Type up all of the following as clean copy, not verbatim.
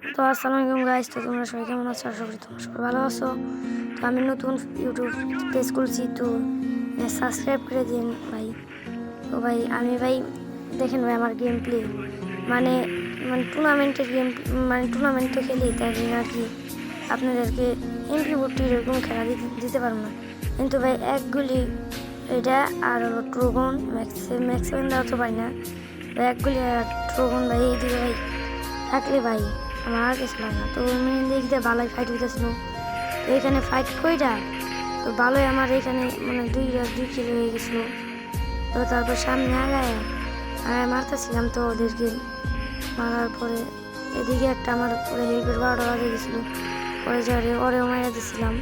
তো আসসালামু আলাইকুম গাইস, তো তোমরা সবাই কেমন আছো? আশা করি তোমরা সবাই ভালো আছো। তো আমি নতুন ইউটিউব পেজ খুলছি, তো সাবস্ক্রাইব করে দিন ভাই। তো ভাই আমি ভাই দেখেন ভাই আমার গেম প্লে মানে মানে টুর্নামেন্টের গেম, মানে টুর্নামেন্টে খেলি, তাই জন্য আর কি আপনাদেরকে এমপি ভর্তি এরকম খেলা দিতে পারবো না। কিন্তু ভাই এক গুলি এটা আর হলো ট্রোগন ম্যাক্সিমাম দেওয়া তো পাই না ভাই, এক গুলি আর ট্রোগন ভাই এই দিকে ভাই থাকলে ভাই আমার আর কিছু লাগে না। তো দেখতে ভালোই ফাইট হইতেছিল, তো এখানে ফাইট কইরা তো ভালোই আমার এখানে মানে 2 কিলো হয়ে গেছিলো। তো তারপর সামনে আগায় মারতেছিলাম, তো ওদেরকে মারার পরে এদিকে একটা আমার পরে হেল্পের 12টা বাজে গেছিলো, পরে যারে ওরেও মারা দিয়েছিলাম।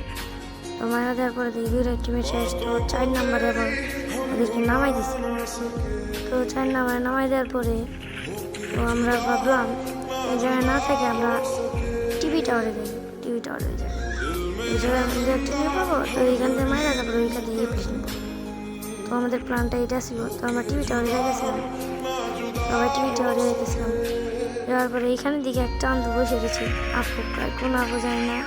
তো মারা দেওয়ার পরে দেখি 2টা টিমের শেষ, তো 4 নাম্বারে আবার ওদেরকে নামাই দিছি। তো 4 নাম্বারে নামাই দেওয়ার পরে তো আমরা ভাবলাম এই জায়গায় না থেকে আমরা টিভি টাওয়ারে যাই, এই জায়গায় মধ্যে একটা নিয়ে পাবো, তো এইখান থেকে মারা তারপরে ওইখান থেকে পিছনে পাবো। তো আমাদের প্ল্যানটা এটা ছিল, তো আমরা টিভি টাওয়ারে যাইতেছিলাম, সবাই টিভি টাওয়ারে যাইতেছিলাম। যাওয়ার পরে এইখানের দিকে একটা আন্ত বসে রয়েছে, আপু প্রায় কোন আপু যায় না,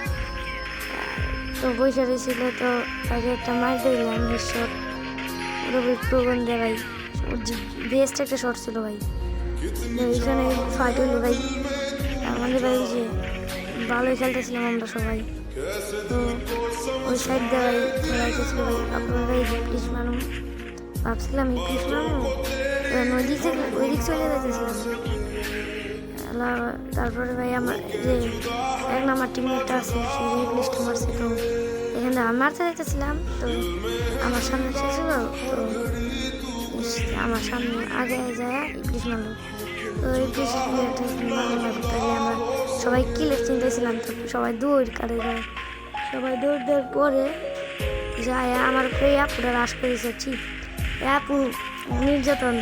তো বসে রয়েছিল। তো তাকে একটা মার দিলাম হেডশট, ওর প্রবণ দেয় ভাই, বেস্ট একটা শট ছিল ভাই। এইখানে ফাইট হইলো ভাই, আমাদের ভাই যে ভালোই খেলতেছিলাম আমরা সবাই। তো ওই সাইড দিয়ে ভাই খেলাইতেছিল ভাই, আপনার ভাই প্লিজ মানুষ ভাবছিলাম প্লিজ মানুষ ওই দিক চলে যাইতেছিলাম। তারপরে ভাই আমার যে 1 নাম্বার টিমমেটটা আছে সে রিপ্লেসটা মারছে, তো এখানে আমি মারতে যাইতেছিলাম, তো আমার সামনে শেষ হলো, তো আমার সামনে আগে যায় ইংলিশ মারলো। তো ইংলিশ তাহলে আমরা সবাই কিলের চিন্তাছিলাম, তো সবাই দৌড় কাটে যায়, সবাই দৌড় দেওয়ার পরে যায় আমার উপরে আপুটা রাস করে দিচ্ছি, আপু নির্যাতন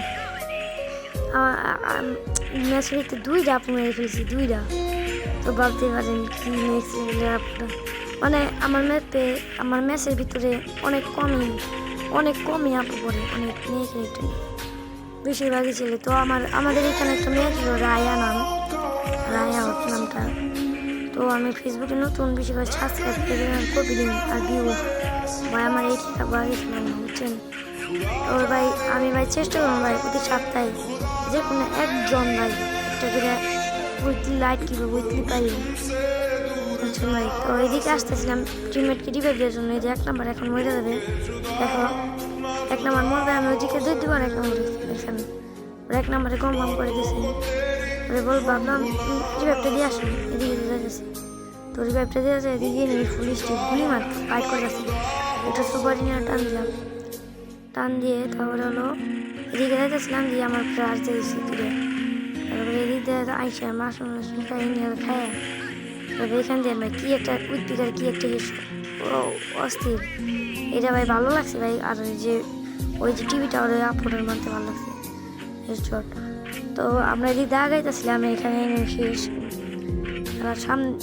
ম্যাচের ভিতরে 2টা আপু মেরে ফেলছি, 2টা। তো ভাবতে পারেন কি নেক্সট লেভেলের আপুটা, মানে আমার ম্যাচের ভিতরে অনেক কমই আপু পড়ে, অনেক মেয়ে ক্যারেক্টার বেশিরভাগই ছিল। তো আমাদের এখানে একটা মেয়ে ছিল রায়া নামটা। তো আমি ফেসবুকে নতুন বেশি করে সাবস্ক্রাইব করে কপি দিন আর ভিউ ভাই আমার এই বাড়িছিলাম বুঝছেন। তো ভাই আমি ভাই চেষ্টা করুন ভাই প্রতি সপ্তাহে যে কোনো একজন ভাই একটা করে উইকলি লাইট কিনবো, উইকলি পাই বুঝছেন ভাই। তো এইদিকে আসতেছিলাম টিমমেটকে রিভাইভ দেওয়ার জন্য, এই যে 1 নাম্বার এখন মরে যাবে, দেখো 1 নাম্বার মরবে, আমি ওইদিকে 2 দিব আর 1 নাম্বার এখানে 1 নাম্বারে কনফার্ম করে দিয়েছি। ভাবলাম রিভাইভটা দিয়ে আসুন, এদিকে যাচ্ছে, তো রিভাইভটা দিয়ে আছে এদিকে নিয়ে ফুল স্টিক গুলি মার ফাইট করে যাচ্ছে, একটা সুপার নিয়ে টান দিয়ে তারপরে হলো এদিকে যাইতেছিলাম দিয়ে আমার প্রায় আসতে দিচ্ছি দূরে, তারপরে এদিক দিয়ে আইসা মাছ খাই খায়, তবে এখান দিয়ে ভাই কি একটা উদ্ভিদের কি একটা অস্থির, এটা ভাই ভালো লাগছে ভাই। আর ওই যে টিভিটা ওর আপলোডের মানতে ভালো লাগছে হেডশট। তো আমরা এদিক দিয়ে আগাইতেছিলাম, এখানে শেষ আর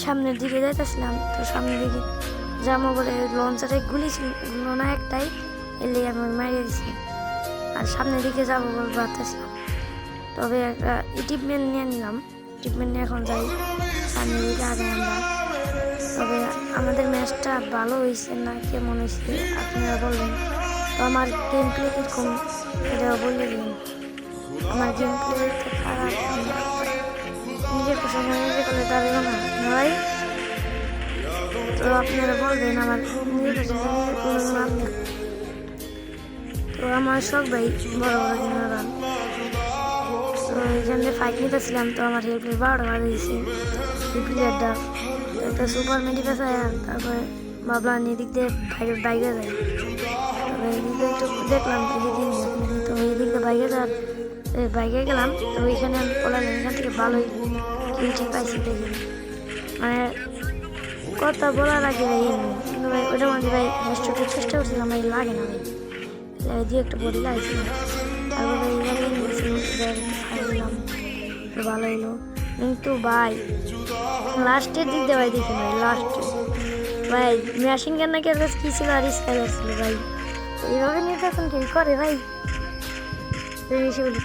সামনের দিকে যাইতেছিলাম, তো সামনের দিকে যাবো বলে লঞ্চারে গুলি ছিল না একটাই, এলে আমি মারিয়ে দিছি আর সামনের দিকে যাবো বলে ভাবতেছিলাম। তবে একটা ট্রিটমেন্ট নিয়ে নিলাম, ট্রিটমেন্ট নিয়ে এখন যাই সামনের দিকে আগে আমরা। তবে আমাদের ম্যাচটা ভালো হয়েছে না কেমন হয়েছে আপনারা বলবেন, তো আমার গেম প্লে কীরকম এটা বলে দিন। আমার গেম প্লে খারাপ, নিজের প্রশংসা নিজে করলে দাঁড়াবে না ভাই, তো আপনারা বলবেন আমার নিজের প্রশংসা নিজে করলে না। তো আমার শখ ভাই বড় দিনারা, তো এইখানে ফাইট নিতেছিলাম, তো আমার হেল্পের 12টা বাজে দিয়েছি প্লেয়ারটা, তো একটা সুপার মেডিকাল আছে, তারপরে ভাবলাম এদিক দিয়ে বাইকে যায়, তবে এদিক দিয়ে একটু দেখলাম এদিকে, তো এদিক দিয়ে বাইকে গেলাম, তো ওইখানে আমি পড়লাম, এখান থেকে ভালোই ঠিক পাইছি দেখি, মানে কথা বলার আগে ভাই কিন্তু ভাই ওটার মধ্যে ভাই হেডশটের চেষ্টা করছিলাম ভাই লাগে না ভাই, দিয়ে একটা বডি লাগছিল, তারপরে খাইলাম তো ভালো হলো। কিন্তু ভাই লাস্টের দিক দিয়ে ভাই দেখি ভাই লাস্টে ভাই মেশিন গান নাকি আর কী ছিল আর স্কাইলার ছিল ভাই, এইভাবে নিয়ে এখন ঠিক করে ভাই বেশি বলি